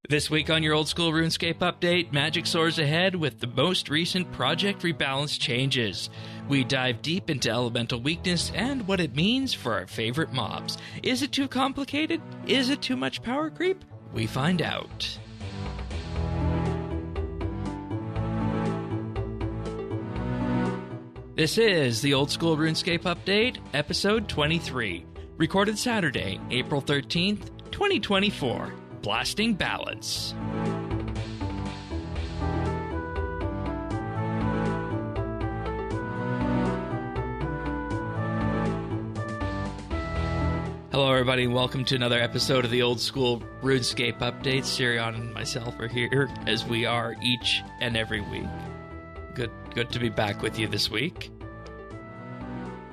This week on your Old School RuneScape update, Magic soars ahead with the most recent Project Rebalance changes. We dive deep into elemental weakness and what it means for our favorite mobs. Is it too complicated? Is it too much power creep? We find out. This is the Old School RuneScape update, episode 23, recorded Saturday, April 13th, 2024. Blasting Balance. Hello everybody, and welcome to another episode of the Old School RuneScape update. Sirion and myself are here, as we are each and every week. Good to be back with you this week.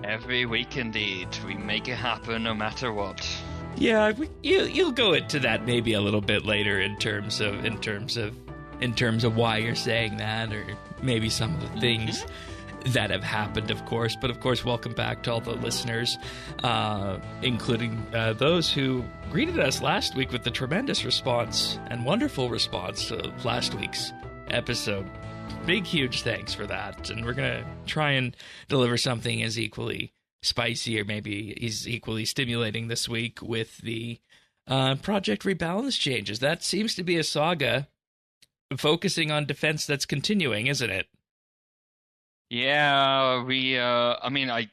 Every week indeed. We make it happen no matter what. Yeah, you'll go into that maybe a little bit later in terms of why you're saying that, or maybe some of the things that have happened, of course. But of course, welcome back to all the listeners, including those who greeted us last week with the tremendous response and wonderful response to last week's episode. Big, huge thanks for that, and we're gonna try and deliver something as equally spicy, or maybe he's equally stimulating this week with the Project Rebalance changes. That seems to be a saga focusing on defense that's continuing, isn't it? Yeah, I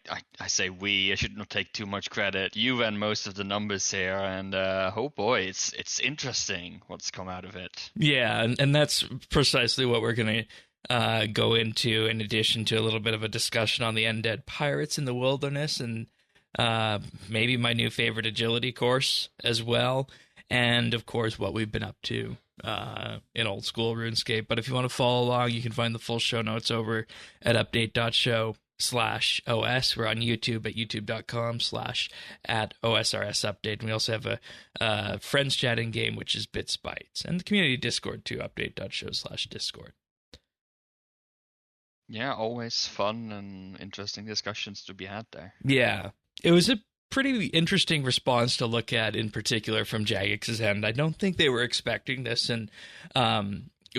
say we. I should not take too much credit. You ran most of the numbers here, and oh boy, it's interesting what's come out of it. Yeah, and that's precisely what we're going to go into, in addition to a little bit of a discussion on the Undead pirates in the wilderness, and maybe my new favorite agility course as well, and of course what we've been up to in Old School RuneScape. But if you want to follow along, you can find the full show notes over at update.show/OS. We're on YouTube at youtube.com/@OSRSupdate. And we also have a friends chatting game, which is BitsBytes, and the community Discord too, update.show/Discord. Yeah, always fun and interesting discussions to be had there. Yeah, it was a pretty interesting response to look at, in particular from Jagix's end. I don't think they were expecting this, and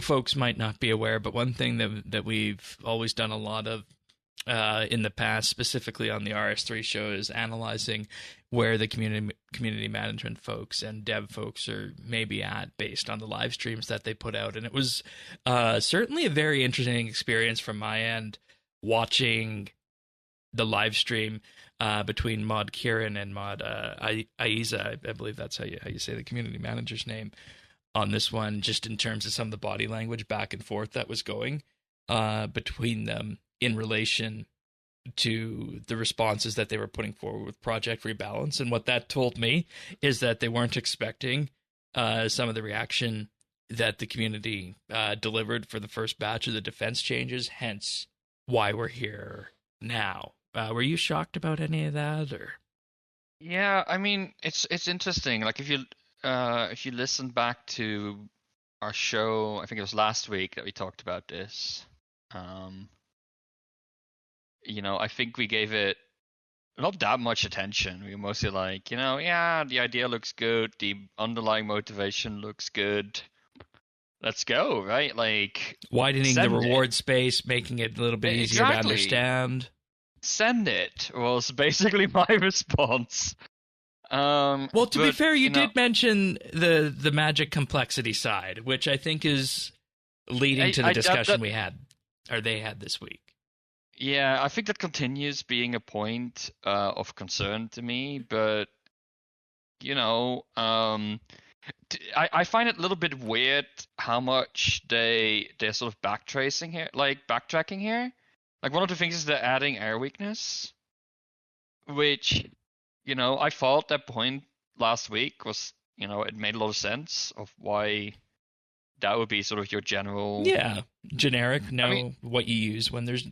folks might not be aware, but one thing that we've always done a lot of in the past, specifically on the RS3 show, is analyzing where the community management folks and dev folks are maybe at based on the live streams that they put out. And it was certainly a very interesting experience from my end, watching the live stream between Mod Kieran and Mod Aiza. I believe that's how you say the community manager's name on this one, just in terms of some of the body language back and forth that was going between them in relation to the responses that they were putting forward with Project Rebalance. And what that told me is that they weren't expecting some of the reaction that the community delivered for the first batch of the defense changes, hence why we're here now. Were you shocked about any of that, or? Yeah, I mean, it's interesting. Like if you listen back to our show, I think it was last week that we talked about this. I think we gave it not that much attention. We were mostly like, the idea looks good, the underlying motivation looks good. Let's go, right? Like widening the reward space, making it a little bit easier to understand. Send it was basically my response. Well, to be fair, you did mention the magic complexity side, which I think is leading to the discussion we had, or they had this week. Yeah, I think that continues being a point of concern to me, but I find it a little bit weird how much they're sort of backtracking here. Like one of the things is they're adding air weakness, which I thought that point last week was it made a lot of sense of why that would be sort of your generic what you use when there's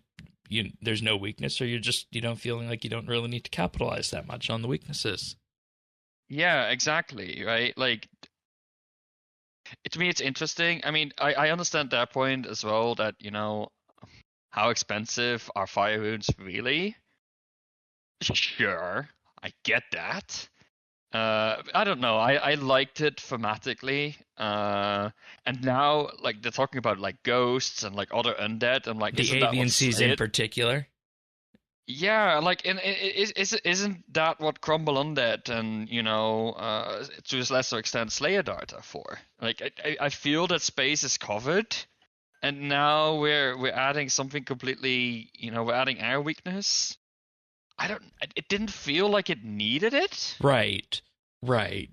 no weakness, or you don't feeling like you don't really need to capitalize that much on the weaknesses. Yeah, exactly, right? Like, to me, it's interesting. I mean, I understand that point as well, that, how expensive are fire runes really? Sure, I get that. I don't know. I liked it thematically. And now like they're talking about like ghosts and like other undead. I'm like, The isn't that what aviancies in Slade? particular. Yeah, like, isn't that what Crumble Undead and to a lesser extent Slayer Dart are for? Like, I feel that space is covered, and now we're adding something completely. We're adding air weakness. I don't. It didn't feel like it needed it. Right. Right.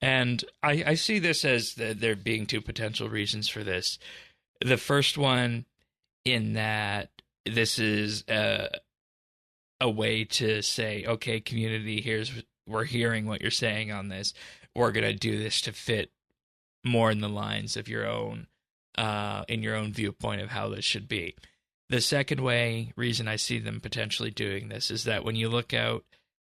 And I see this as there being two potential reasons for this. The first one, in that this is a way to say, okay, community, we're hearing what you're saying on this. We're gonna do this to fit more in the lines of your own, in your own viewpoint of how this should be. The second reason I see them potentially doing this is that when you look out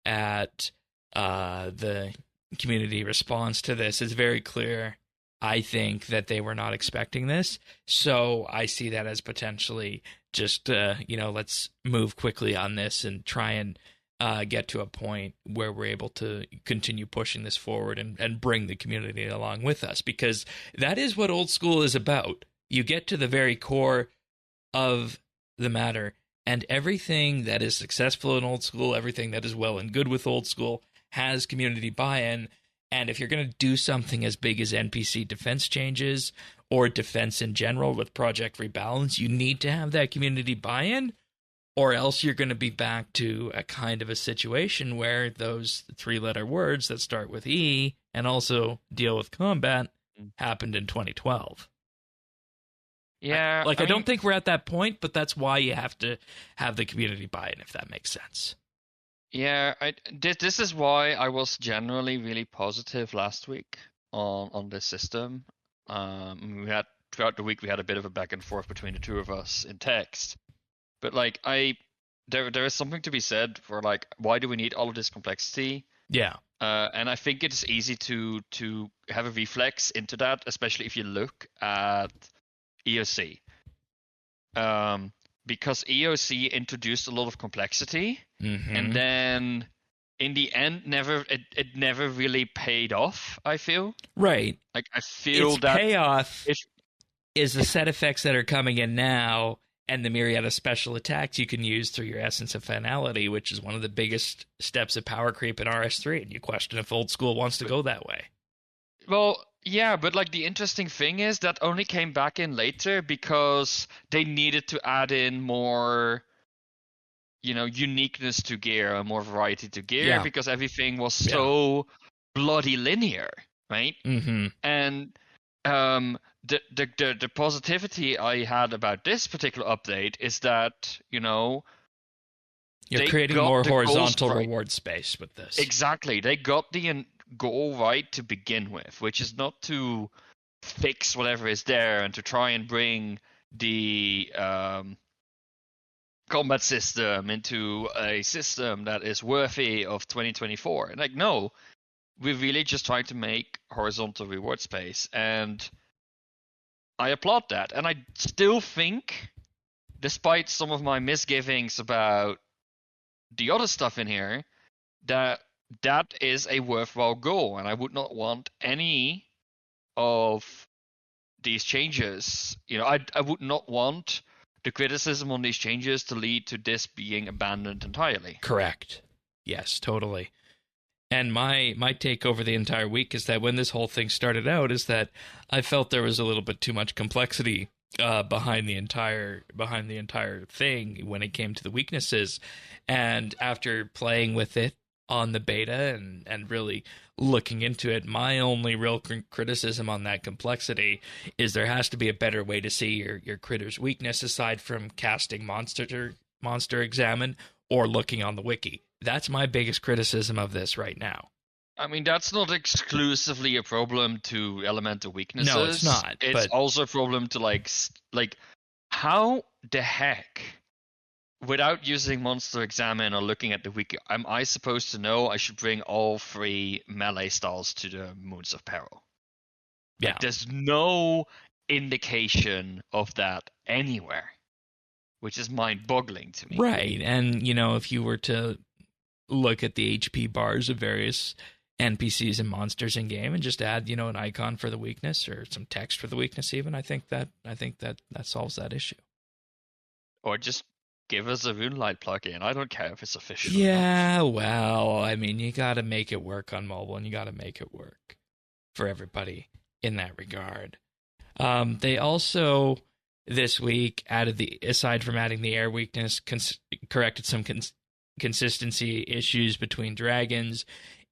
at the community response to this, it's very clear, I think, that they were not expecting this. So I see that as potentially just, let's move quickly on this and try and get to a point where we're able to continue pushing this forward and bring the community along with us, because that is what old school is about. You get to the very core of the matter, and everything that is successful in old school, everything that is well and good with old school, has community buy-in. And if you're going to do something as big as NPC defense changes or defense in general with Project Rebalance, you need to have that community buy-in, or else you're going to be back to a kind of a situation where those three-letter words that start with E and also deal with combat happened in 2012. Yeah, I don't think we're at that point, but that's why you have to have the community buy-in, if that makes sense. Yeah, this is why I was generally really positive last week on this system. We had throughout the week we had a bit of a back and forth between the two of us in text, but like there is something to be said for like, why do we need all of this complexity? Yeah. And I think it is easy to have a reflex into that, especially if you look at EOC. Because EOC introduced a lot of complexity, and then in the end, it never really paid off. I feel right. Like I feel its that payoff is the set effects that are coming in now, and the myriad of special attacks you can use through your Essence of Finality, which is one of the biggest steps of power creep in RS3. And you question if old school wants to go that way. Well, yeah, but like the interesting thing is that only came back in later because they needed to add in more, uniqueness to gear and more variety to gear, because everything was so bloody linear, right? Mm-hmm. And the positivity I had about this particular update is that, you're creating more horizontal reward space with this. Exactly. They got the goal right to begin with, which is not to fix whatever is there and to try and bring the combat system into a system that is worthy of 2024. And like, no, we're really just trying to make horizontal reward space, and I applaud that. And I still think, despite some of my misgivings about the other stuff in here, that is a worthwhile goal, and I would not want any of these changes. I would not want the criticism on these changes to lead to this being abandoned entirely. Correct. Yes, totally. And my take over the entire week is that when this whole thing started out, is that I felt there was a little bit too much complexity behind the entire thing when it came to the weaknesses. And after playing with it on the beta and really looking into it, my only real criticism on that complexity is there has to be a better way to see your critter's weakness aside from casting monster examine or looking on the wiki. That's my biggest criticism of this right now. I mean, that's not exclusively a problem to elemental weaknesses. No, it's not. It's also a problem to like how the heck, without using monster examine or looking at the wiki, am I supposed to know I should bring all 3 melee styles to the Moons of Peril? Yeah. Like, there's no indication of that anywhere, which is mind-boggling to me. Right, and if you were to look at the HP bars of various NPCs and monsters in game and just add, an icon for the weakness or some text for the weakness even. I think that solves that issue. Or just give us a Moonlight plugin. I don't care if it's official. Yeah, well, I mean, you got to make it work on mobile, and you got to make it work for everybody in that regard. They also this week aside from adding the air weakness, corrected some consistency issues between dragons,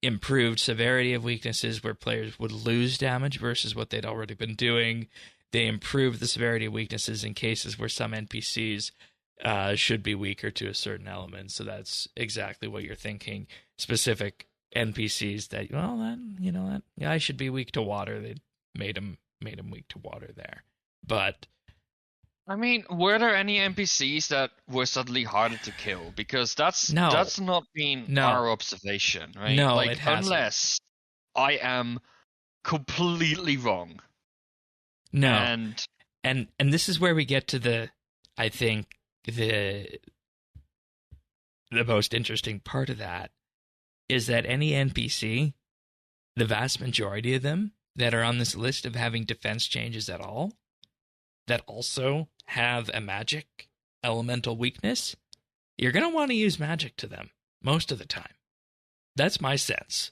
improved severity of weaknesses where players would lose damage versus what they'd already been doing. They improved the severity of weaknesses in cases where some NPCs should be weaker to a certain element. So that's exactly what you're thinking. Specific NPCs that, I should be weak to water. They made them weak to water there. But I mean, were there any NPCs that were suddenly harder to kill? Because that's not been our observation, right? No, it hasn't. Unless I am completely wrong. No. And this is where we get to I think the most interesting part of that is that any NPC, the vast majority of them that are on this list of having defense changes at all, that also have a magic elemental weakness, you're going to want to use magic to them most of the time. That's my sense.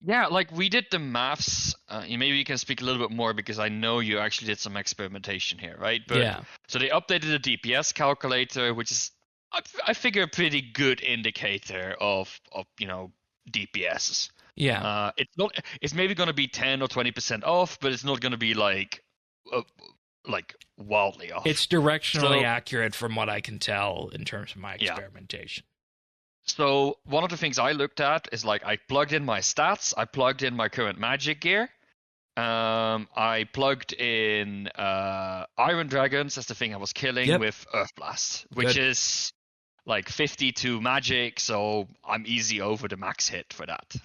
Yeah, we did the maths. Maybe you can speak a little bit more because I know you actually did some experimentation here, right? But, yeah. So they updated the DPS calculator, which is, I figure, a pretty good indicator of DPS. Yeah. It's maybe going to be 10 or 20% off, but it's not going to be wildly off. It's directionally accurate from what I can tell in terms of my experimentation. So one of the things I looked at is I plugged in my stats, I plugged in my current magic gear, I plugged in Iron Dragons as the thing I was killing with Earth Blast, which is 52 magic, so I'm easy over the max hit for that.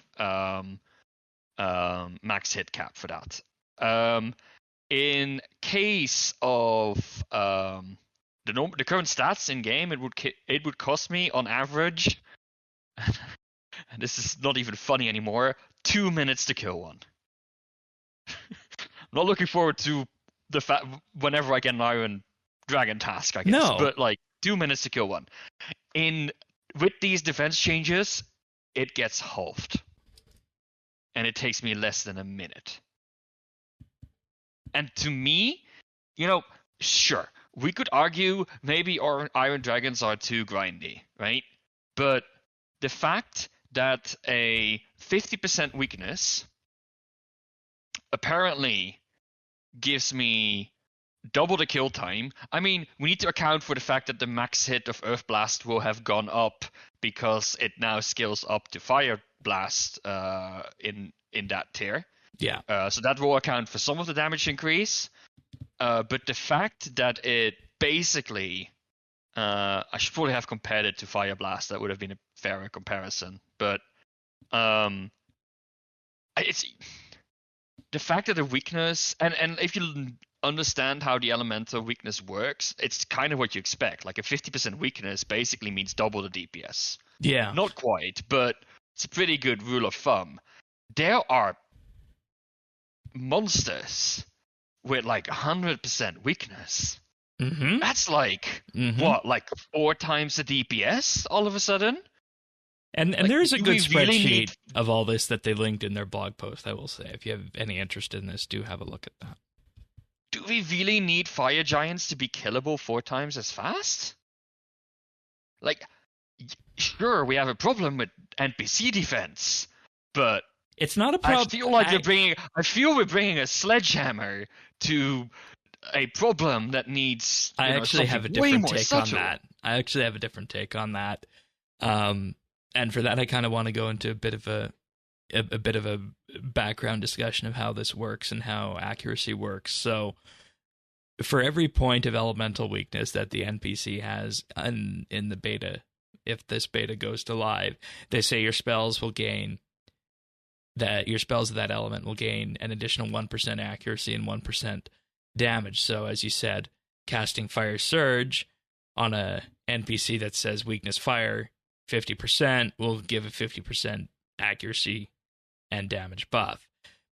Max hit cap for that. In case of the current stats in game, it would cost me on average, and this is not even funny anymore, 2 minutes to kill one. I'm not looking forward to the fact whenever I get an Iron Dragon task, I guess. No. But 2 minutes to kill one. With these defense changes, it gets halved, and it takes me less than a minute. And to me, sure, we could argue maybe our Iron Dragons are too grindy, right? But the fact that a 50% weakness apparently gives me double the kill time. I mean, we need to account for the fact that the max hit of Earth Blast will have gone up because it now scales up to Fire Blast in that tier. Yeah. So that will account for some of the damage increase. But the fact that it basically, I should probably have compared it to Fire Blast. That would have been a fairer comparison. But it's the fact that the weakness, and if you understand how the elemental weakness works, it's kind of what you expect. A 50% weakness basically means double the DPS. Yeah. Not quite, but it's a pretty good rule of thumb. There are monsters with 100% weakness. Mm-hmm. That's what, 4 times the DPS all of a sudden? And there's a good spreadsheet of all this that they linked in their blog post, I will say. If you have any interest in this, do have a look at that. Do we really need fire giants to be killable 4 times as fast? Sure, we have a problem with NPC defense, but it's not a problem. I feel we're bringing a sledgehammer to a problem that needs. I actually have a different take on that. And for that, I kind of want to go into a bit of a background discussion of how this works and how accuracy works. So, for every point of elemental weakness that the NPC has in the beta, if this beta goes to live, they say your spells of that element will gain an additional 1% accuracy and 1% damage. So, as you said, casting Fire Surge on a NPC that says weakness fire 50% will give a 50% accuracy and damage buff.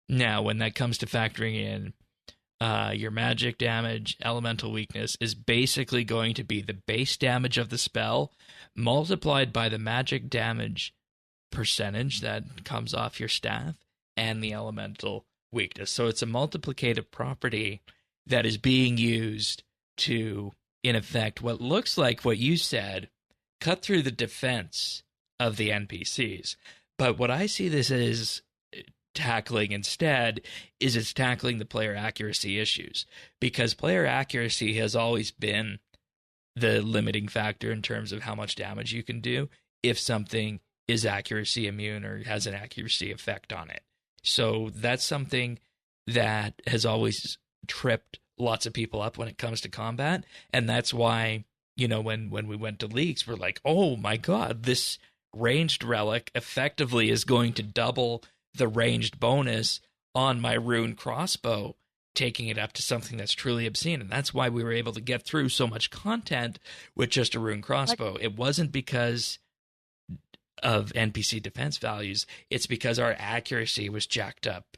Now, when that comes to factoring in your magic damage, elemental weakness is basically going to be the base damage of the spell multiplied by the magic damage percentage that comes off your staff and the elemental weakness. So it's a multiplicative property that is being used to, in effect, what looks like what you said, cut through the defense of the NPCs. But what I see this as tackling instead is it's tackling the player accuracy issues, because player accuracy has always been the limiting factor in terms of how much damage you can do if something is accuracy immune or has an accuracy effect on it. So that's something that has always tripped lots of people up when it comes to combat. And that's why, you know, when we went to leagues, we're like, oh my God, this ranged relic effectively is going to double the ranged bonus on my rune crossbow, taking it up to something that's truly obscene. And that's why we were able to get through so much content with just a rune crossbow. It wasn't because of NPC defense values. It's because our accuracy was jacked up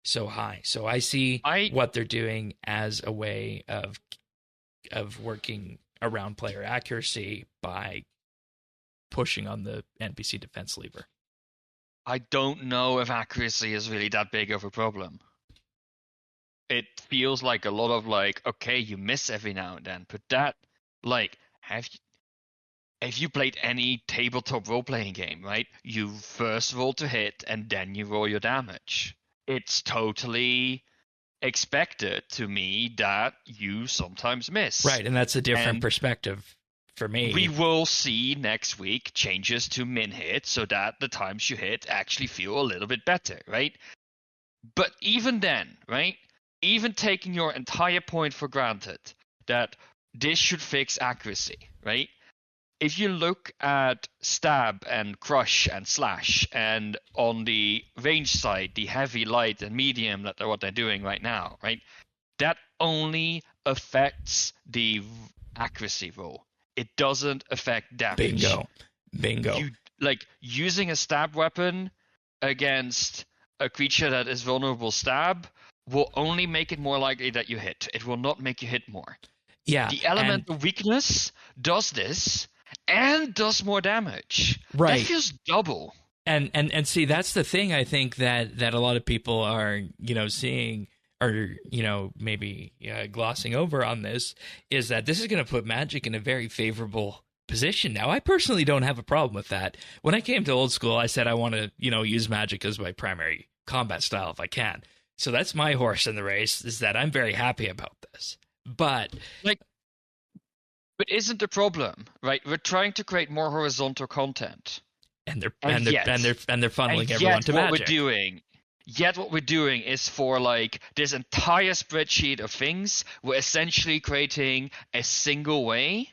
so high. So I see what they're doing as a way of working around player accuracy by pushing on the NPC defense lever. I don't know if accuracy is really that big of a problem. It feels like a lot of like, okay, you miss every now and then, but that, like, have you played any tabletop role-playing game, right? You first roll to hit and then you roll your damage. It's totally expected to me that you sometimes miss. Right, and that's a different perspective for me. We will see next week changes to min hit so that the times you hit actually feel a little bit better, right? But even then, right? Even taking your entire point for granted that this should fix accuracy, right? If you look at stab and crush and slash, and on the range side, the heavy, light, and medium, that what they're doing right now, right? That only affects the accuracy roll. It doesn't affect damage. Bingo. You, like, using a stab weapon against a creature that is vulnerable stab will only make it more likely that you hit. It will not make you hit more. Yeah. The elemental weakness does this and does more damage. Right. That feels double. And see, that's the thing I think that a lot of people are, you know, seeing or, you know, maybe glossing over on this, is that this is going to put Magic in a very favorable position. Now, I personally don't have a problem with that. When I came to old school, I said I want to, you know, use Magic as my primary combat style if I can. So that's my horse in the race, is that I'm very happy about this. But isn't the problem, right? We're trying to create more horizontal content, and they're funneling everyone to Magic. Yet what we're doing is, for like this entire spreadsheet of things, we're essentially creating a single way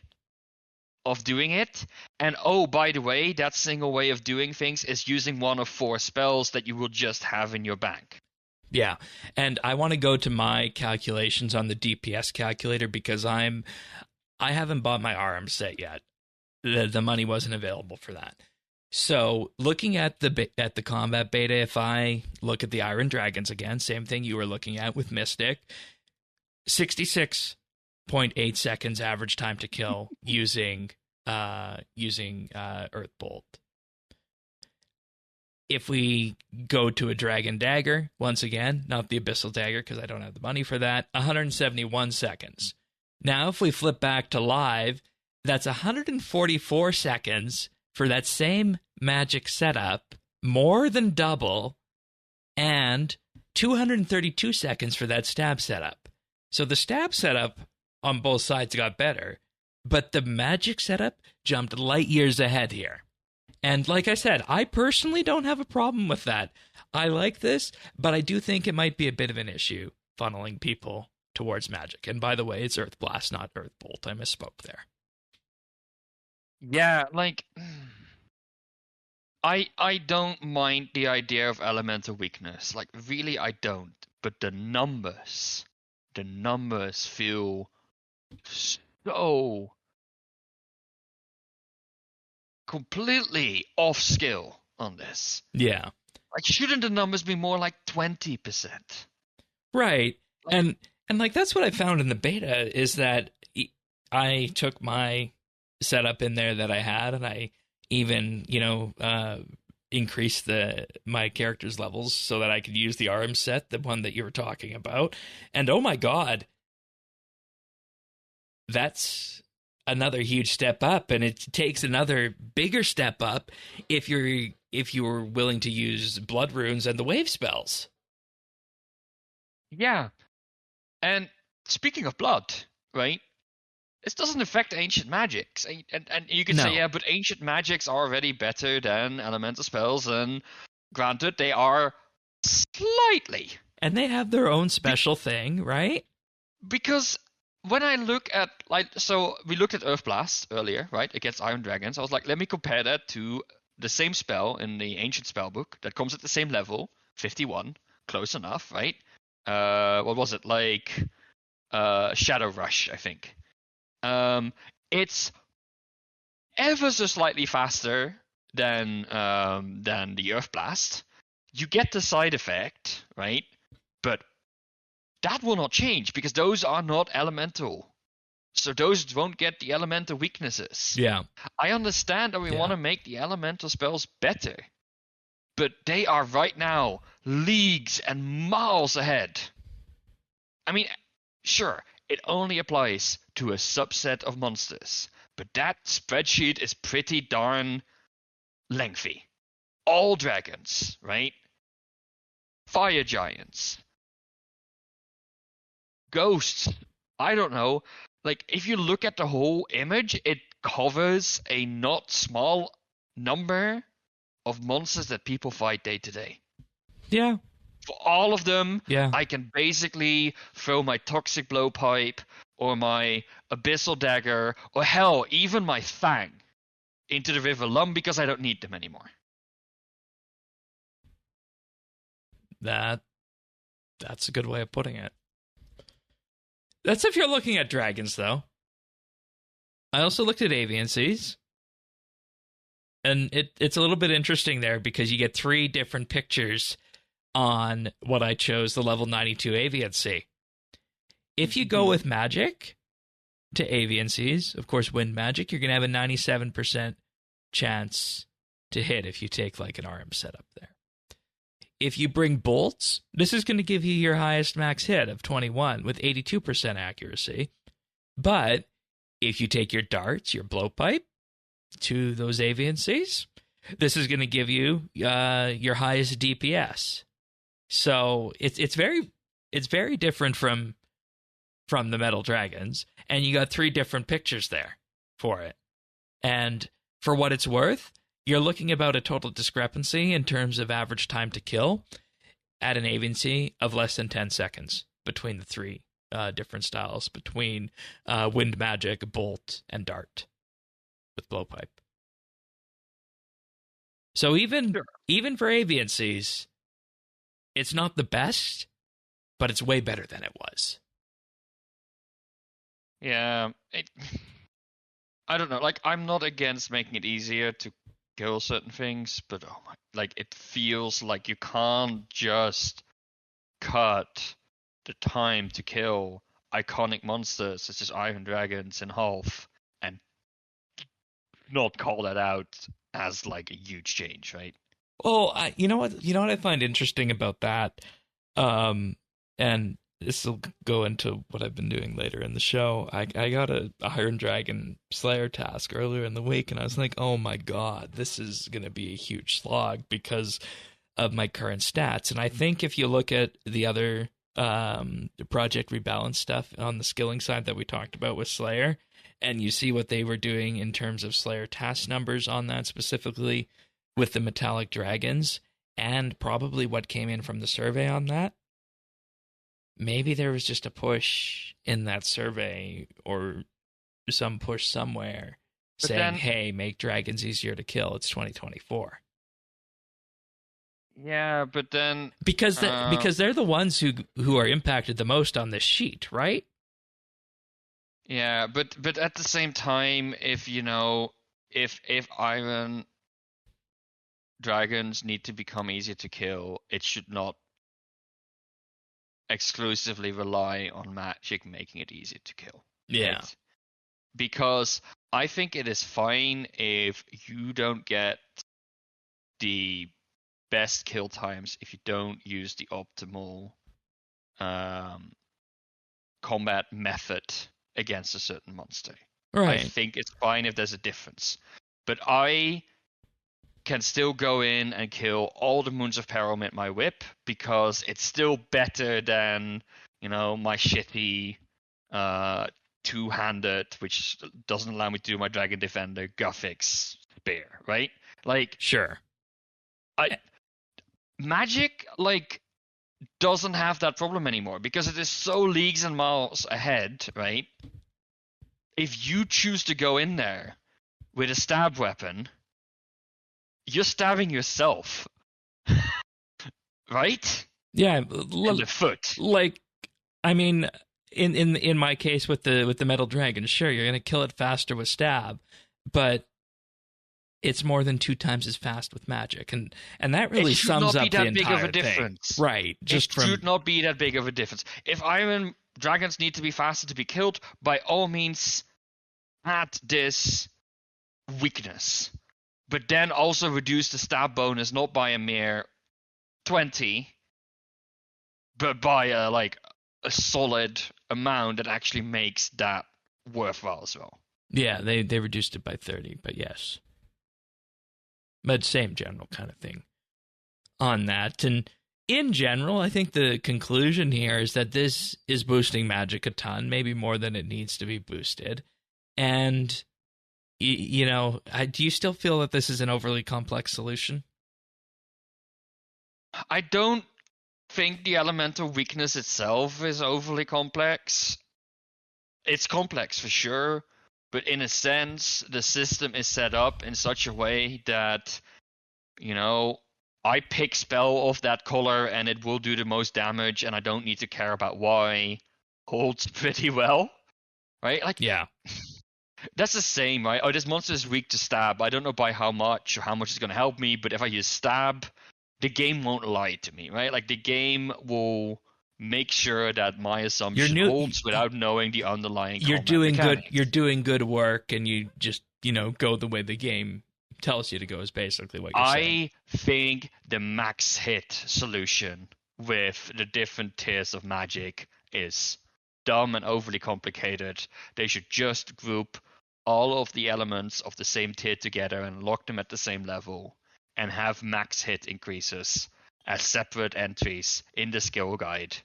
of doing it. And oh, by the way, that single way of doing things is using one of 4 spells that you will just have in your bank. Yeah, and I want to go to my calculations on the DPS calculator, because I haven't bought my RM set yet. The money wasn't available for that. So looking at the combat beta, if I look at the Iron Dragons again, same thing you were looking at with Mystic, 66.8 seconds average time to kill using Earth Bolt. If we go to a Dragon Dagger, once again, not the Abyssal Dagger because I don't have the money for that, 171 seconds. Now, if we flip back to live, that's 144 seconds for that same Magic setup, more than double, and 232 seconds for that stab setup. So the stab setup on both sides got better, but the Magic setup jumped light years ahead here. And like I said, I personally don't have a problem with that. I like this, but I do think it might be a bit of an issue funneling people towards Magic. And by the way, it's Earth Blast, not Earth Bolt. I misspoke there. Yeah, like, I don't mind the idea of elemental weakness. Like, really, I don't. But the numbers feel so completely off skill on this. Yeah. Like, shouldn't the numbers be more like 20%? Right. Like, And like that's what I found in the beta is that I took my setup in there that I had and I even, increased my character's levels so that I could use the arm set, the one that you were talking about. And oh my god, that's another huge step up, and it takes another bigger step up if you're willing to use blood runes and the wave spells. yeah. And speaking of blood, right? This doesn't affect ancient magics. And you could say, No. yeah, but ancient magics are already better than elemental spells, and granted, they are slightly. And they have their own special thing, right? Because when I look at, like, so we looked at Earth Blast earlier, right, against Iron Dragons. I was like, let me compare that to the same spell in the ancient spell book that comes at the same level, 51, close enough, right? What was it, like, Shadow Rush, I think. It's ever so slightly faster than the Earth Blast. You get the side effect, right? But that will not change because those are not elemental. So those won't get the elemental weaknesses. Yeah. I understand that we want to make the elemental spells better, but they are right now leagues and miles ahead. I mean, sure, it only applies to a subset of monsters, but that spreadsheet is pretty darn lengthy. All dragons, right? Fire giants, ghosts, I don't know. Like, if you look at the whole image, it covers a not small number of monsters that people fight day to day. Yeah. For all of them, Yeah. I can basically throw my toxic blowpipe or my abyssal dagger or hell, even my fang into the river Lum because I don't need them anymore. That's a good way of putting it. That's if you're looking at dragons, though. I also looked at avian seas. And it's a little bit interesting there because you get 3 different pictures on what I chose, the level 92 avian sea. If you go with magic to avian seas, of course, wind magic, you're going to have a 97% chance to hit if you take like an RM setup there. If you bring bolts, this is going to give you your highest max hit of 21 with 82% accuracy. But if you take your darts, your blowpipe to those avian seas, this is going to give you your highest DPS. So it's very different from the metal dragons, and you got 3 different pictures there for it. And for what it's worth, you're looking about a total discrepancy in terms of average time to kill at an aviancy of less than 10 seconds between the 3 different styles, between wind magic, bolt, and dart with blowpipe. So even for aviancies, it's not the best, but it's way better than it was. Yeah, I don't know. Like, I'm not against making it easier to kill certain things, but oh my, like, it feels like you can't just cut the time to kill iconic monsters such as Iron Dragons in half and not call that out as like a huge change, right? Oh, you know what I find interesting about that, and this will go into what I've been doing later in the show. I got a Iron Dragon Slayer task earlier in the week, and I was like, oh my god, this is going to be a huge slog because of my current stats. And I think if you look at the other Project Rebalance stuff on the skilling side that we talked about with Slayer, and you see what they were doing in terms of Slayer task numbers on that specifically with the metallic dragons, and probably what came in from the survey on that, maybe there was just a push in that survey or some push somewhere But saying, then- hey, make dragons easier to kill. It's 2024. Yeah, but then Because they're the ones who are impacted the most on this sheet, right? yeah, but at the same time, if you know, if Iron dragons need to become easier to kill, it should not exclusively rely on magic making it easier to kill. Yeah. Right? Because I think it is fine if you don't get the best kill times if you don't use the optimal combat method against a certain monster. Right. I think it's fine if there's a difference. But I can still go in and kill all the Moons of Peril with my whip because it's still better than, my shitty two-handed, which doesn't allow me to do my Dragon Defender Guffix spear, right? Like, sure. Magic, doesn't have that problem anymore because it is so leagues and miles ahead, right? If you choose to go in there with a stab weapon, you're stabbing yourself, right? Yeah, In the foot. I mean, in my case with the metal dragon, sure, you're gonna kill it faster with stab, but it's more than 2 times as fast with magic, and that really sums up the entire thing. It should not be that big of a difference, right? It should not be that big of a difference. If iron dragons need to be faster to be killed, by all means, add this weakness. But then also reduce the stab bonus not by a mere 20, but by a solid amount that actually makes that worthwhile as well. Yeah, they reduced it by 30, but yes. But same general kind of thing on that. And in general, I think the conclusion here is that this is boosting magic a ton, maybe more than it needs to be boosted. And do you still feel that this is an overly complex solution? I don't think the elemental weakness itself is overly complex. It's complex for sure, but in a sense, the system is set up in such a way that, I pick spell of that color and it will do the most damage and I don't need to care about why holds pretty well, right? Yeah. That's the same, right? Oh, this monster is weak to stab. I don't know by how much or how much it's going to help me, but if I use stab, the game won't lie to me, right? The game will make sure that my assumption holds without knowing the underlying mechanics. You're doing good work, and you just, go the way the game tells you to go is basically what you're saying. I think the max hit solution with the different tiers of magic is dumb and overly complicated. They should just group all of the elements of the same tier together and lock them at the same level and have max hit increases as separate entries in the skill guide.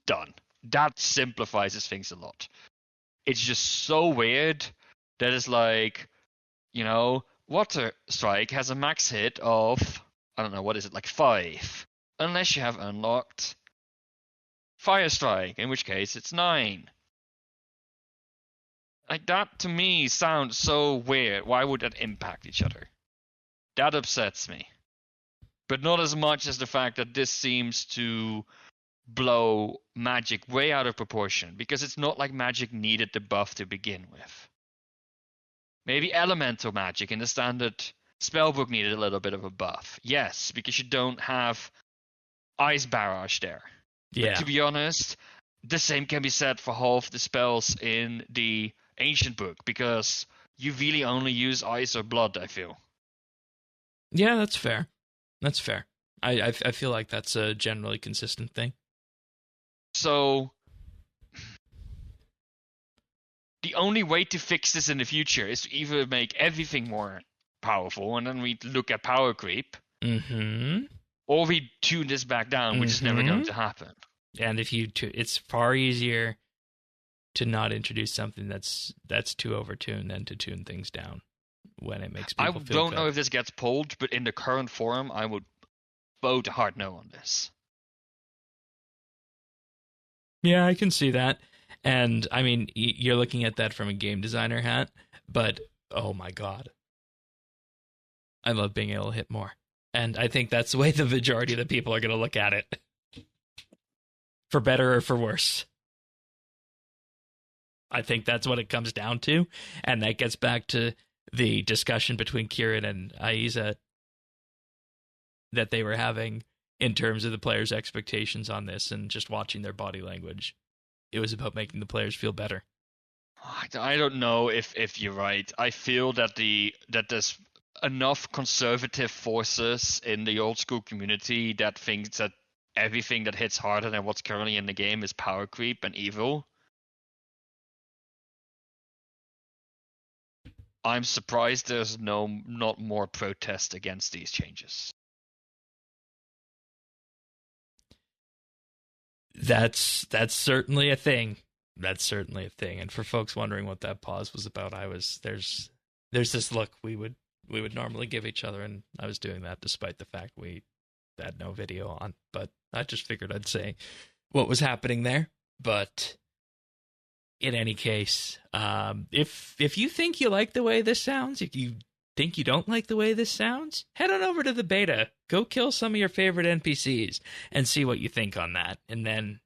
Done. That simplifies things a lot. It's just so weird that it's Water Strike has a max hit of, I don't know, what is it, 5? Unless you have unlocked Fire Strike, in which case it's 9. That to me sounds so weird. Why would that impact each other? That upsets me. But not as much as the fact that this seems to blow magic way out of proportion, because it's not like magic needed the buff to begin with. Maybe elemental magic in the standard spellbook needed a little bit of a buff. Yes, because you don't have Ice Barrage there. Yeah. But to be honest, the same can be said for half the spells in the Ancient Book, because you really only use Ice or Blood, I feel. Yeah, that's fair. That's fair. I feel like that's a generally consistent thing. So the only way to fix this in the future is to either make everything more powerful, and then we look at power creep, or we tune this back down, which is never going to happen. And if it's far easier to not introduce something that's too overtuned than to tune things down when it makes people feel good. I don't know if this gets pulled, but in the current forum, I would vote a hard no on this. Yeah, I can see that. And, I mean, you're looking at that from a game designer hat, but, oh my god. I love being able to hit more. And I think that's the way the majority of the people are going to look at it. For better or for worse. I think that's what it comes down to. And that gets back to the discussion between Kieran and Aiza that they were having in terms of the players' expectations on this and just watching their body language. It was about making the players feel better. I don't know if you're right. I feel that there's enough conservative forces in the old school community that thinks that everything that hits harder than what's currently in the game is power creep and evil. I'm surprised there's not more protest against these changes. That's certainly a thing. That's certainly a thing. And for folks wondering what that pause was about, there's this look we would normally give each other, and I was doing that despite the fact we had no video on. But I just figured I'd say what was happening there. But in any case, if you think you like the way this sounds, if you think you don't like the way this sounds, head on over to the beta. Go kill some of your favorite NPCs and see what you think on that, and then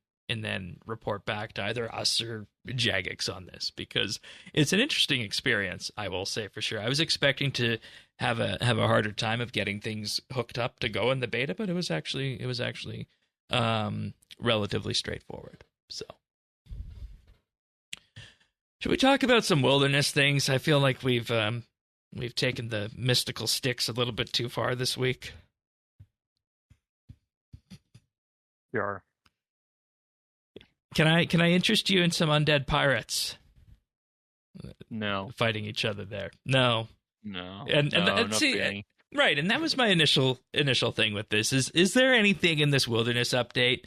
report back to either us or Jagex on this, because it's an interesting experience, I will say for sure. I was expecting to have a harder time of getting things hooked up to go in the beta, but it was actually relatively straightforward. So, should we talk about some wilderness things? I feel like we've taken the mystical sticks a little bit too far this week. Sure. Can I interest you in some undead pirates? No. Fighting each other there. No. And see, really. Right, and that was my initial thing with this. Is there anything in this wilderness update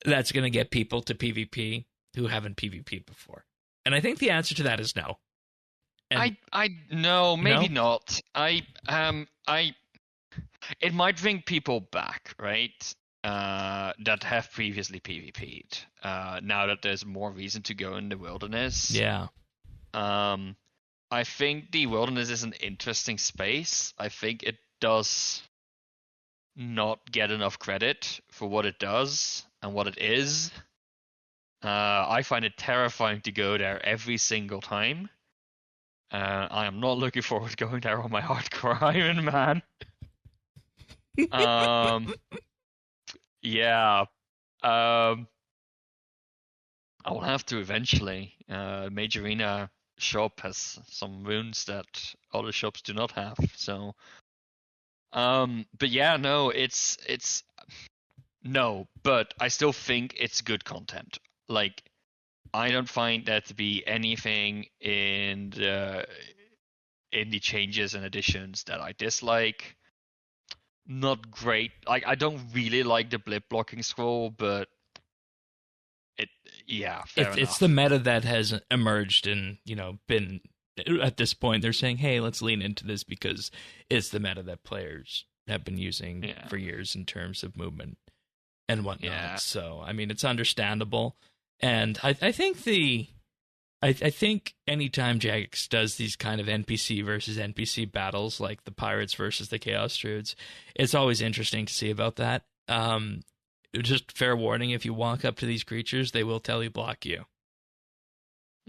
that's going to get people to PvP who haven't PvP'd before? And I think the answer to that is no. And no, maybe no? not. It might bring people back, right? That have previously PvP'd. Now that there's more reason to go in the wilderness. Yeah. I think the wilderness is an interesting space. I think it does not get enough credit for what it does and what it is. I find it terrifying to go there every single time. I am not looking forward to going there on my hardcore Iron Man. Yeah. I will have to eventually. Major Arena shop has some runes that other shops do not have. So, but yeah, no, it's no, but I still think it's good content. Like, I don't find there to be anything in the changes and additions that I dislike. Not great. Like, I don't really like the blip blocking scroll, but it's the meta that has emerged and, been at this point. They're saying, hey, let's lean into this because it's the meta that players have been using for years in terms of movement and whatnot. Yeah. So, I mean, it's understandable. And I think I think anytime Jagex does these kind of NPC versus NPC battles, like the pirates versus the Chaos Druids, it's always interesting to see about that. Just fair warning: if you walk up to these creatures, they will block you.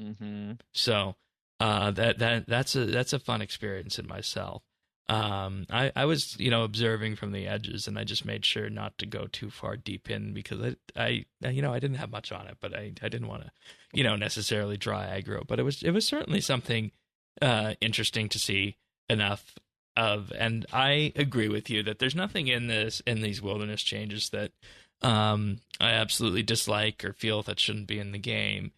Mm-hmm. So that's a fun experience in myself. I was observing from the edges, and I just made sure not to go too far deep in because I didn't have much on it, but I didn't want to necessarily draw aggro. But it was certainly something interesting to see enough of, and I agree with you that there's nothing in these wilderness changes that I absolutely dislike or feel that shouldn't be in the game.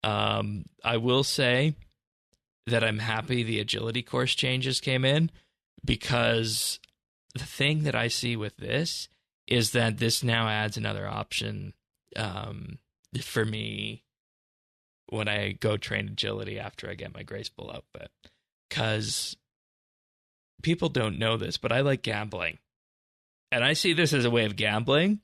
I will say that I'm happy the agility course changes came in, because the thing that I see with this is that this now adds another option for me when I go train agility after I get my graceful outfit. Because people don't know this, but I like gambling. And I see this as a way of gambling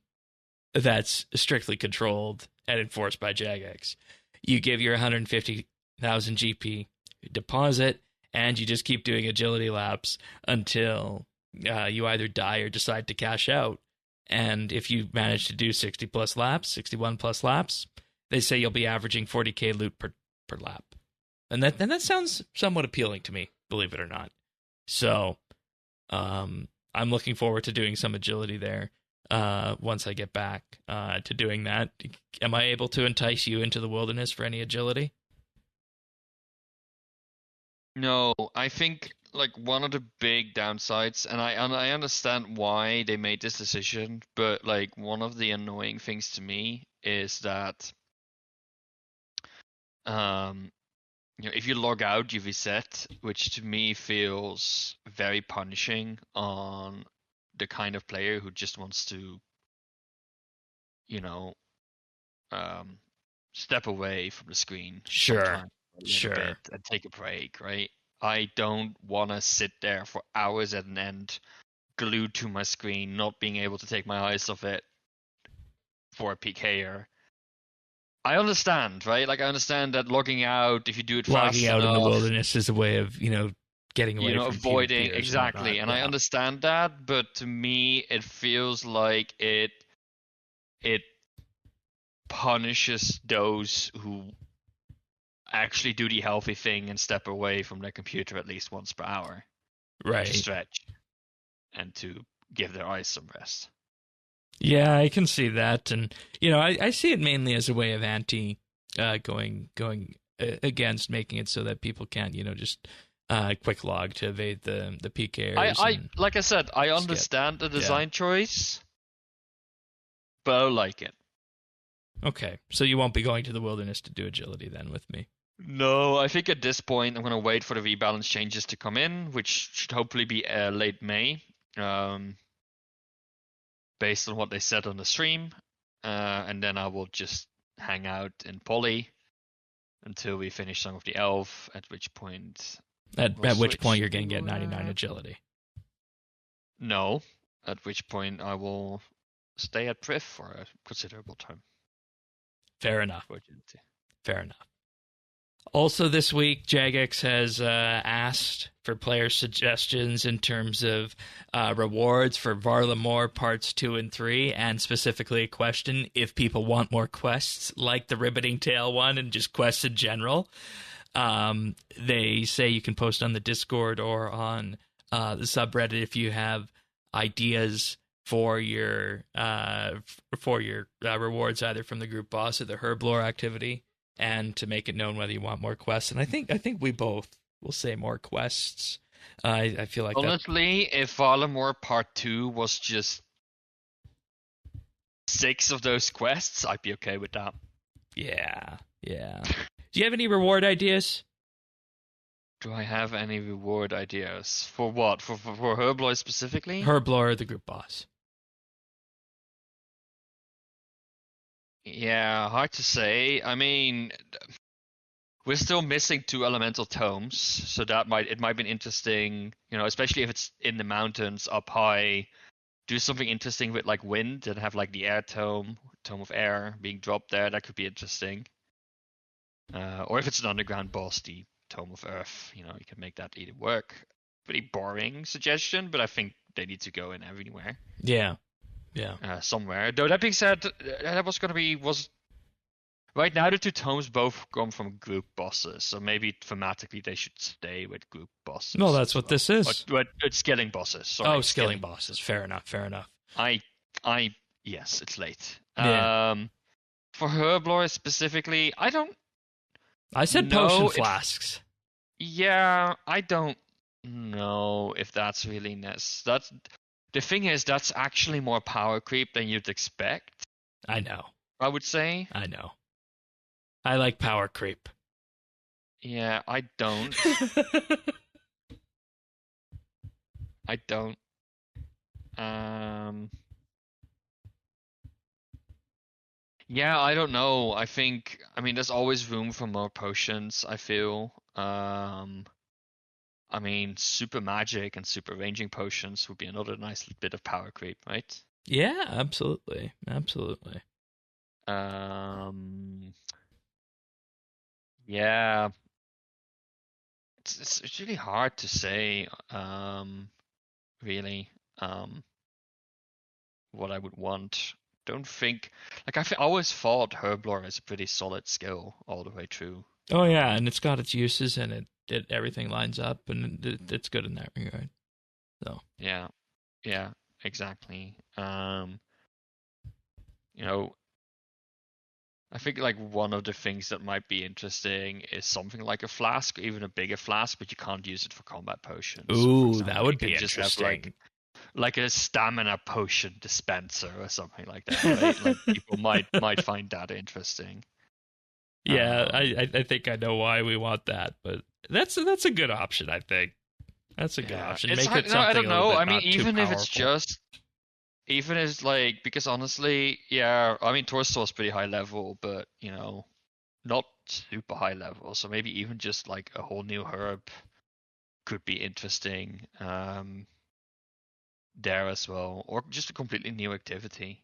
that's strictly controlled and enforced by Jagex. You give your 150,000 GP deposit, and you just keep doing agility laps until you either die or decide to cash out. And if you manage to do 60 plus laps, 61 plus laps, they say you'll be averaging 40k loot per lap. and that sounds somewhat appealing to me, believe it or not. So, I'm looking forward to doing some agility there. Once I get back to doing that, am I able to entice you into the wilderness for any agility? No, I think like one of the big downsides, and I understand why they made this decision, but like one of the annoying things to me is that um if you log out, you reset, which to me feels very punishing on the kind of player who just wants to, you know, um, step away from the screen Sure, sometimes a little bit sure. and take a break, right? I don't want to sit there for hours at an end, glued to my screen, not being able to take my eyes off it for a PKer. I understand, right? Like I understand that logging out, if you do it Logging fast out in the enough, wilderness is a way of, getting away from human avoiding peers and whatnot. exactly. And I Yeah. understand that, but to me, it feels like it punishes those who actually do the healthy thing and step away from their computer at least once per hour to Right. stretch and to give their eyes some rest. Yeah, I can see that, and I see it mainly as a way of going against making it so that people can't, just quick log to evade the peak errors I and like I said, I skip. understand the Yeah. design choice, but I don't like it. Okay, so you won't be going to the wilderness to do agility then with me. No, I think at this point I'm gonna wait for the rebalance changes to come in, which should hopefully be late May, based on what they said on the stream, and then I will just hang out in Poly until we finish some of the elf. At which point we'll At which point switch you're going to get to 99 agility. no. At which point I will stay at Priv for a considerable time. Fair enough. For agility. Fair enough. Also, this week, Jagex has asked for player suggestions in terms of rewards for Varla-MORE Parts 2 and 3, and specifically a question if people want more quests like the Riveting Tail one and just quests in general. They say you can post on the Discord or on the subreddit if you have ideas for your rewards, either from the group boss or the Herblore activity, and to make it known whether you want more quests. And I think we both will say more quests. I feel like honestly, if Varla-MORE Part 2 was just 6 of those quests, I'd be okay with that. Yeah. Do you have any reward ideas? Do I have any reward ideas? For what? For Herblore specifically? Herblore or the group boss? Yeah, hard to say. I mean, we're still missing 2 elemental tomes, so it might be interesting, especially if it's in the mountains up high. Do something interesting with like wind and have like the air tome of air being dropped there. That could be interesting. Or if it's an underground boss, the tome of earth. You can make that either work. Pretty boring suggestion, but I think they need to go in everywhere. Yeah. Somewhere. Though that being said, that was right now the 2 tomes both come from group bosses, so maybe thematically they should stay with group bosses. No, that's what this is. But it's skilling bosses. Sorry, skilling bosses. Fair enough. Yes, it's late. Yeah. For Herblore specifically, I said potion flasks. Yeah, I don't know if that's really that's the thing is that's actually more power creep than you'd expect. I know. I would say. I know. I like power creep. Yeah, I don't. I don't. Yeah, I don't know. I mean, there's always room for more potions, I feel. I mean, super magic and super ranging potions would be another nice bit of power creep, right? Yeah, absolutely. Yeah. It's really hard to say, really, what I would want. Don't think, like, I've always thought Herblore is a pretty solid skill all the way through. Oh yeah, and it's got its uses, and it everything lines up, and it's good in that regard. So Yeah, yeah, exactly. You know, I think like one of the things that might be interesting is something like a flask, or even a bigger flask, but you can't use it for combat potions. So for ooh, that example, you would be could just have interesting. like a stamina potion dispenser or something like that, right? Like people might find that interesting. Yeah, Um, I think I know why we want that, but that's a good option. I think that's a good yeah, option. it's Make it no, I something don't a little know. bit I mean, not too even if it's powerful. just, even as like, because honestly, yeah, I mean, Torso is pretty high level, but not super high level. So maybe even just like a whole new herb could be interesting there as well, or just a completely new activity.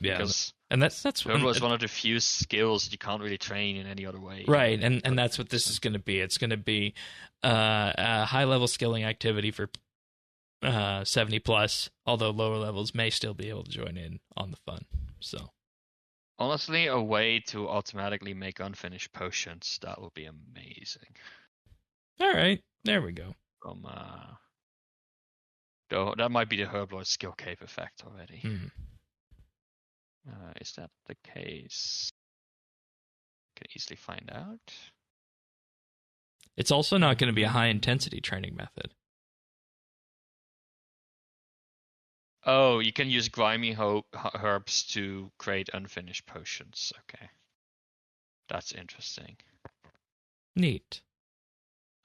Yeah, Because and that's Turbo is one of the few skills you can't really train in any other way. right, and that's Personally, what this so. is going to be. It's going to be a high level skilling activity for 70 plus, although lower levels may still be able to join in on the fun. So Honestly, a way to automatically make unfinished potions, that would be amazing. all right, there we go. From though that might be the Herblord skill cape effect already. Hmm. Is that the case? Can easily find out. It's also not going to be a high intensity training method. Oh, you can use grimy herbs to create unfinished potions. Okay, that's interesting. Neat.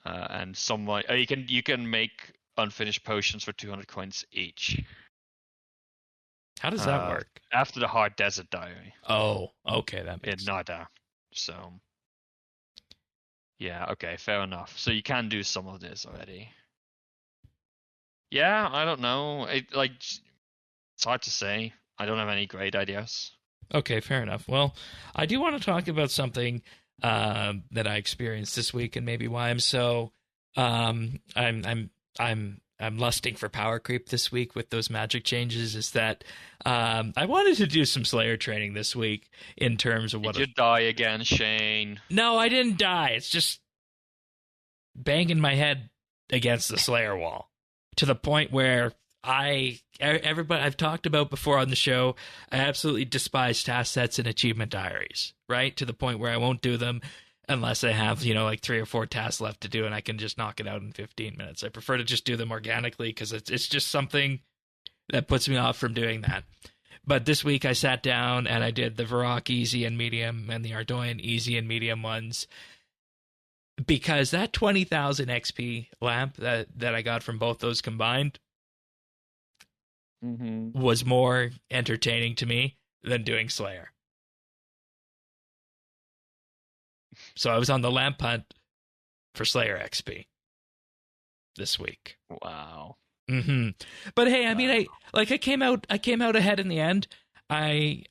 And someone you can make unfinished potions for 200 coins each. How does that work? After the hard desert diary Oh, okay, that in makes Nada. So yeah, okay, fair enough. So you can do some of this already. Yeah, I don't know. It's hard to say. I don't have any great ideas. okay. Fair enough. Well, I do want to talk about something that I experienced this week, and maybe why I'm so I'm lusting for power creep this week with those magic changes. Is that I wanted to do some Slayer training this week in terms of Did you die again, Shane? No, I didn't die. It's just banging my head against the Slayer wall to the point where everybody I've talked about before on the show, I absolutely despise task sets and achievement diaries, right? To the point where I won't do them unless I have, like 3 or 4 tasks left to do and I can just knock it out in 15 minutes. I prefer to just do them organically because it's just something that puts me off from doing that. But this week I sat down and I did the Varrock easy and medium and the Ardoin easy and medium ones, because that 20,000 XP lamp that I got from both those combined was more entertaining to me than doing Slayer. So I was on the lamp hunt for Slayer XP this week. Wow. But hey, I mean, I came out ahead in the end. I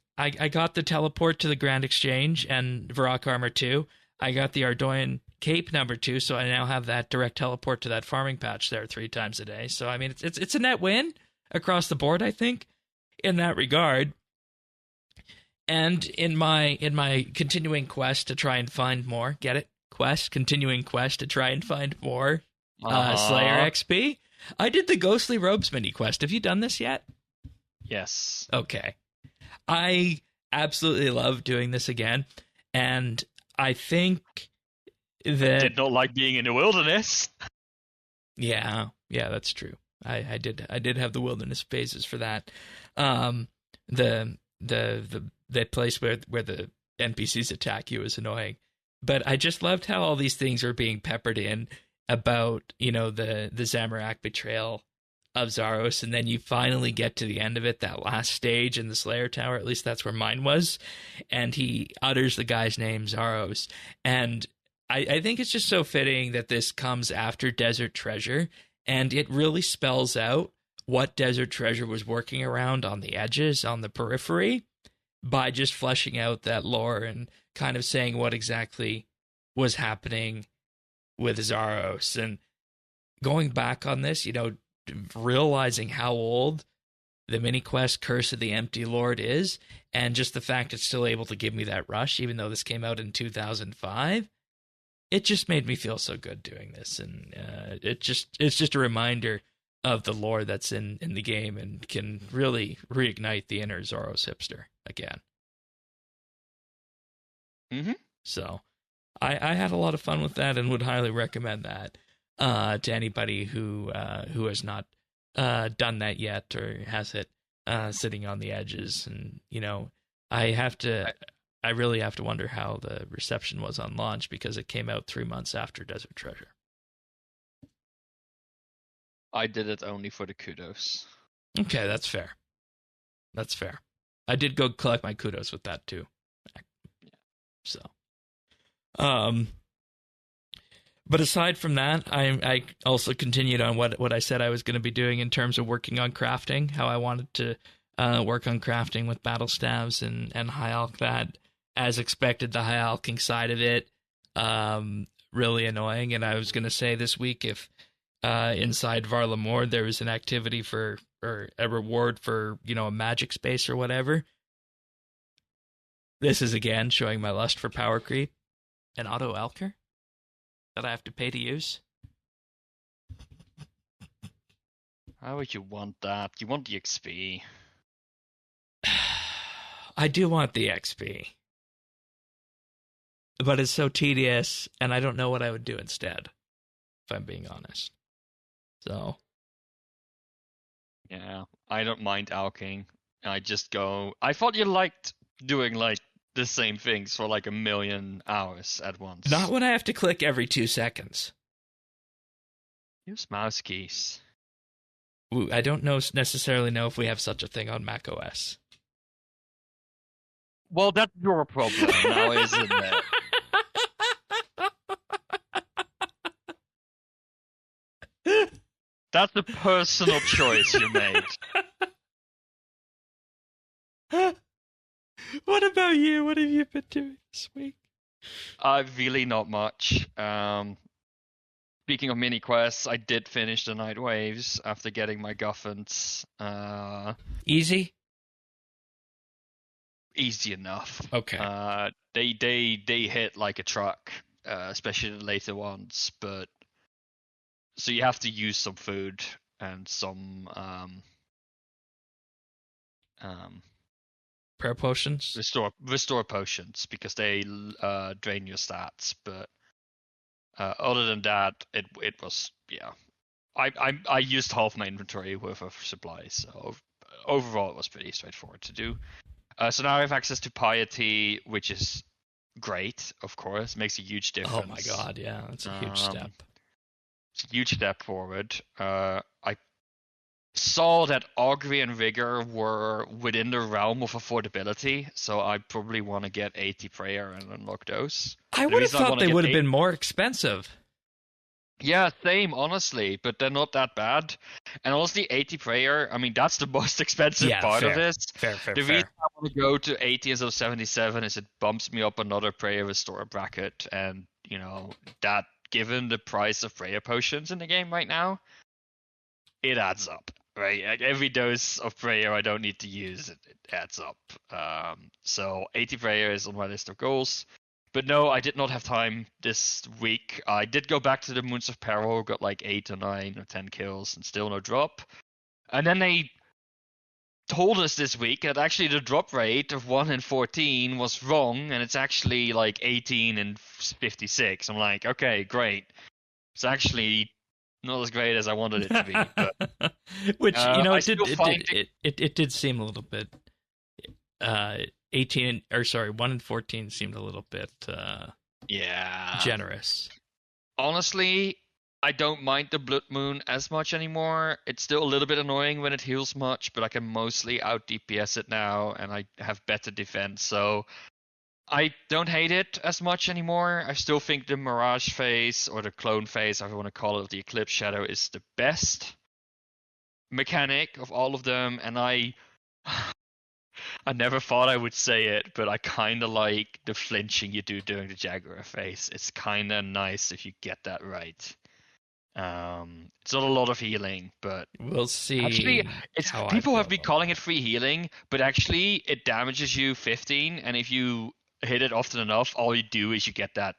got the teleport to the Grand Exchange and Varrock Armor 2. I got the Ardoin Cape number 2, so I now have that direct teleport to that farming patch there 3 times a day. So I mean, it's a net win across the board, I think, in that regard. And in my continuing quest to try and find more, get it? Continuing quest to try and find more Slayer XP. I did the Ghostly Robes mini quest. Have you done this yet? Yes. Okay. I absolutely love doing this again, and I think that Did not like being in the wilderness. Yeah, that's true. I did have the wilderness phases for that. The place where the NPCs attack you is annoying, but I just loved how all these things are being peppered in about the Zamorak betrayal of Zaros, and then you finally get to the end of it, that last stage in the Slayer Tower. At least that's where mine was, and he utters the guy's name, Zaros, and I think it's just so fitting that this comes after Desert Treasure, and it really spells out what Desert Treasure was working around on the edges, on the periphery, by just fleshing out that lore and kind of saying what exactly was happening with Zaros. And going back on this, realizing how old the mini quest Curse of the Empty Lord is, and just the fact it's still able to give me that rush, even though this came out in 2005, it just made me feel so good doing this, and it's just a reminder of the lore that's in the game, and can really reignite the inner Zoros hipster again. Mm-hmm. So, I had a lot of fun with that, and would highly recommend that to anybody who has not done that yet, or has it sitting on the edges. And I really have to wonder how the reception was on launch, because it came out 3 months after Desert Treasure. I did it only for the kudos. Okay, that's fair. That's fair. I did go collect my kudos with that too. Yeah. So, but aside from that, I also continued on what I said I was going to be doing in terms of working on crafting. How I wanted to work on crafting with battle staves and high alch that. As expected, the high alching side of it really annoying. And I was going to say this week, if inside Varla-MORE there was an activity or a reward for a magic space or whatever. This is again showing my lust for power creep. An auto alcher that I have to pay to use. How would you want that? You want the XP. I do want the XP. But it's so tedious, and I don't know what I would do instead, if I'm being honest. So. Yeah, I don't mind alching. I just go... I thought you liked doing, the same things for, 1 million hours at once. Not when I have to click every 2 seconds. Use mouse keys. Ooh, I don't necessarily know if we have such a thing on Mac OS. Well, that's your problem now, isn't it? That's a personal choice you made. What about you? What have you been doing this week? Really not much. Speaking of mini quests, I did finish the Night Waves after getting my Guffins. Easy? Easy enough. Okay. They hit like a truck, especially the later ones, but so you have to use some food and some prayer potions? Restore potions, because they drain your stats, but other than that, it was, yeah. I used half my inventory worth of supplies, so overall it was pretty straightforward to do. So now I have access to piety, which is great, of course. Makes a huge difference. Oh my god, yeah, that's a huge step. It's a huge step forward. I saw that Augury and Vigor were within the realm of affordability, so I probably want to get 80 prayer and unlock those. I would have thought they would have been more expensive. Yeah, same, honestly, but they're not that bad. And honestly, 80 prayer, I mean, that's the most expensive part of this. Fair. The reason I want to go to 80 instead of 77 is it bumps me up another prayer restore bracket, and, that, given the price of prayer potions in the game right now, it adds up, right? Like every dose of prayer I don't need to use, it adds up. So 80 prayer is on my list of goals. But no, I did not have time this week. I did go back to the Moons of Peril, got 8 or 9 or 10 kills, and still no drop. And then they told us this week that actually the drop rate of 1 in 14 was wrong, and it's actually 18 and 56. I'm like, okay, great. It's actually not as great as I wanted it to be. But, which, it did seem a little bit... 1 in 14 seemed a little bit generous. Honestly, I don't mind the Blood Moon as much anymore. It's still a little bit annoying when it heals much, but I can mostly out DPS it now, and I have better defense, so I don't hate it as much anymore. I still think the Mirage phase, or the Clone phase, however you want to call it, the Eclipse Shadow, is the best mechanic of all of them, and I never thought I would say it, but I kind of like the flinching you do during the Jaguar phase. It's kind of nice if you get that right. It's not a lot of healing, but We'll see. actually, it's how I people feel have been about calling it free healing, but actually it damages you 15, and if you hit it often enough, all you do is you get that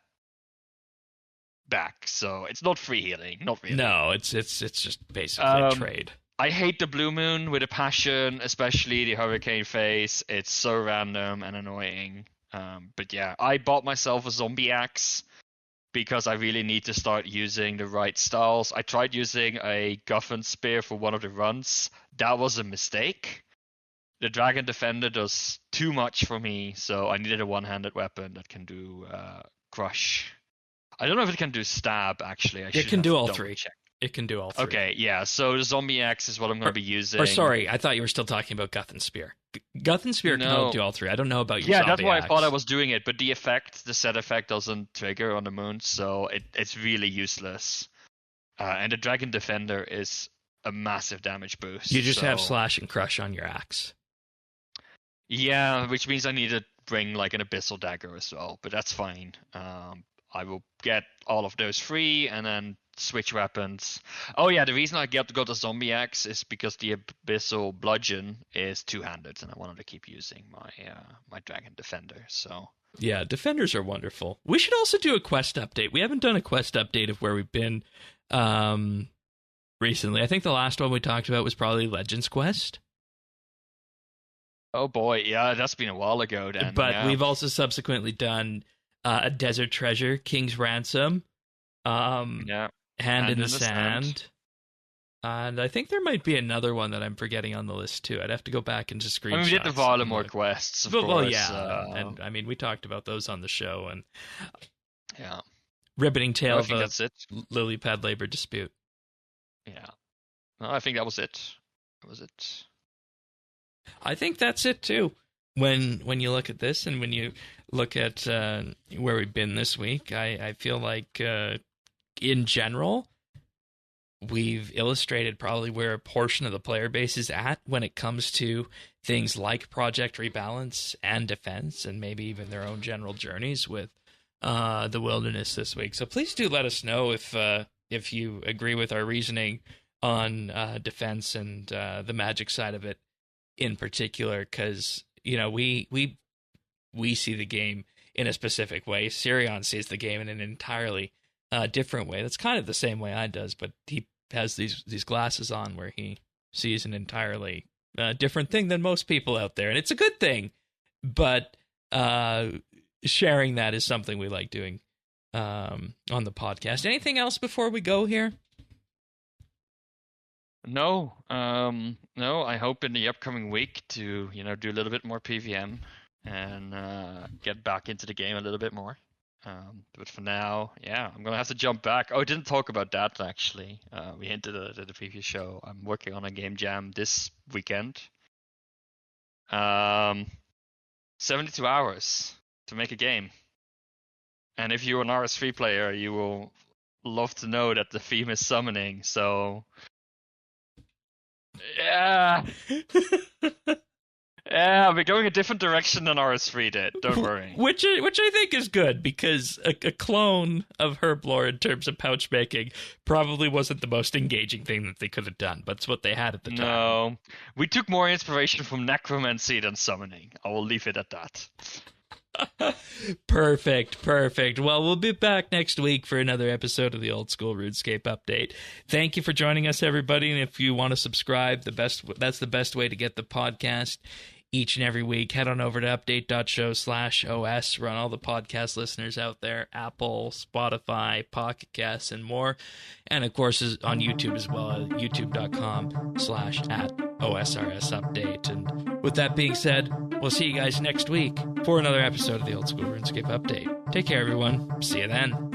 back. So it's not free healing, not really. No, it's just basically a trade. I hate the blue moon with a passion, especially the hurricane phase. It's so random and annoying. But yeah, I bought myself a zombie axe because I really need to start using the right styles. I tried using a Guffin spear for one of the runs. That was a mistake. The Dragon Defender does too much for me, so I needed a one-handed weapon that can do crush. I don't know if it can do stab, actually. It can do all three. It can do all three. Okay, yeah, so the zombie axe is what I'm going to be using. Or sorry, I thought you were still talking about Guthon Spear. Guthon Spear can do all three. I don't know about your zombie that's why axe. I thought I was doing it, but the set effect doesn't trigger on the moon, so it's really useless. And the Dragon Defender is a massive damage boost. You just have slash and crush on your axe. Yeah, which means I need to bring like an abyssal dagger as well, but that's fine. I will get all of those free and then switch weapons. Oh yeah, the reason I got the zombie axe is because the abyssal bludgeon is two-handed, and I wanted to keep using my Dragon Defender. So yeah, defenders are wonderful. We should also do a quest update. We haven't done a quest update of where we've been recently. I think the last one we talked about was probably Legends Quest. Oh boy, yeah, that's been a while ago then. But we've also subsequently done a Desert Treasure, King's Ransom, Hand in the Sand. And I think there might be another one that I'm forgetting on the list too. I'd have to go back and just screenshot. I mean, we did the Varla-MORE quests, of course. Well, yeah, and I mean, we talked about those on the show, and yeah, Riveting Tale of a that's it. Lily Pad Labor Dispute. Yeah, no, I think that was it. That was it. I think that's it too. When you look at this and when you look at where we've been this week, I feel like in general we've illustrated probably where a portion of the player base is at when it comes to things like Project Rebalance and defense, and maybe even their own general journeys with the wilderness this week. So please do let us know if you agree with our reasoning on defense and the magic side of it in particular, because we see the game in a specific way. Sirion sees the game in an entirely different way. That's kind of the same way I does, but he has these glasses on where he sees an entirely different thing than most people out there, and it's a good thing. But sharing that is something we like doing on the podcast. Anything else before we go here? No. I hope in the upcoming week to do a little bit more PVM and get back into the game a little bit more. But for now, yeah, I'm gonna have to jump back. Oh, I didn't talk about that actually. We hinted at it at the previous show. I'm working on a game jam this weekend. 72 hours to make a game. And if you're an RS3 player, you will love to know that the theme is summoning. So yeah. Yeah, we're going a different direction than RS3 did. Don't worry. Which I think is good, because a clone of Herblore in terms of pouch making probably wasn't the most engaging thing that they could have done, but it's what they had at the time. No, we took more inspiration from necromancy than summoning. I will leave it at that. Perfect. Well, we'll be back next week for another episode of the Old School RuneScape Update. Thank you for joining us, everybody, and if you want to subscribe, that's the best way to get the podcast each and every week. Head on over to update.show/OS. Run all the podcast listeners out there, Apple, Spotify, Pocket Casts, and more. And of course, is on YouTube as well, youtube.com/@OSRS Update. And with that being said, we'll see you guys next week for another episode of the Old School RuneScape Update. Take care, everyone. See you then.